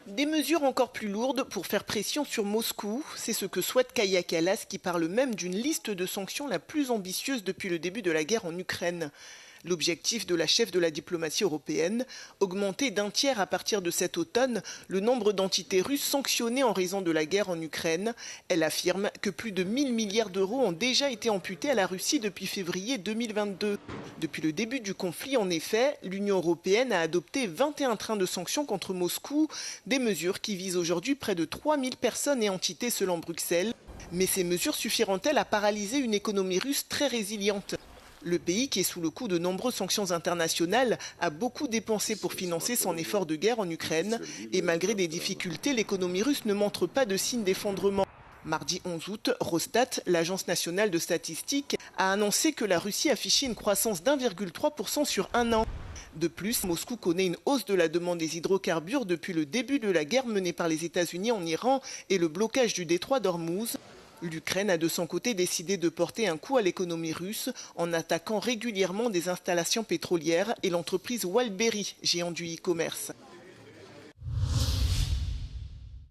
Des mesures encore plus lourdes pour faire pression sur Moscou, c'est ce que souhaite Kaja Kallas qui parle même d'une liste de sanctions la plus ambitieuse depuis le début de la guerre en Ukraine. L'objectif de la chef de la diplomatie européenne, augmenter d'un tiers à partir de cet automne le nombre d'entités russes sanctionnées en raison de la guerre en Ukraine. Elle affirme que plus de 1000 milliards d'euros ont déjà été amputés à la Russie depuis février 2022. Depuis le début du conflit, en effet, l'Union européenne a adopté 21 trains de sanctions contre Moscou, des mesures qui visent aujourd'hui près de 3000 personnes et entités selon Bruxelles. Mais ces mesures suffiront-elles à paralyser une économie russe très résiliente ? Le pays, qui est sous le coup de nombreuses sanctions internationales, a beaucoup dépensé pour financer son effort de guerre en Ukraine. Et malgré des difficultés, l'économie russe ne montre pas de signe d'effondrement. Mardi 11 août, Rosstat, l'agence nationale de statistiques, a annoncé que la Russie affichait une croissance d'1,3% sur un an. De plus, Moscou connaît une hausse de la demande des hydrocarbures depuis le début de la guerre menée par les États-Unis en Iran et le blocage du détroit d'Ormuz. L'Ukraine a de son côté décidé de porter un coup à l'économie russe en attaquant régulièrement des installations pétrolières et l'entreprise Wildberry, géant du e-commerce.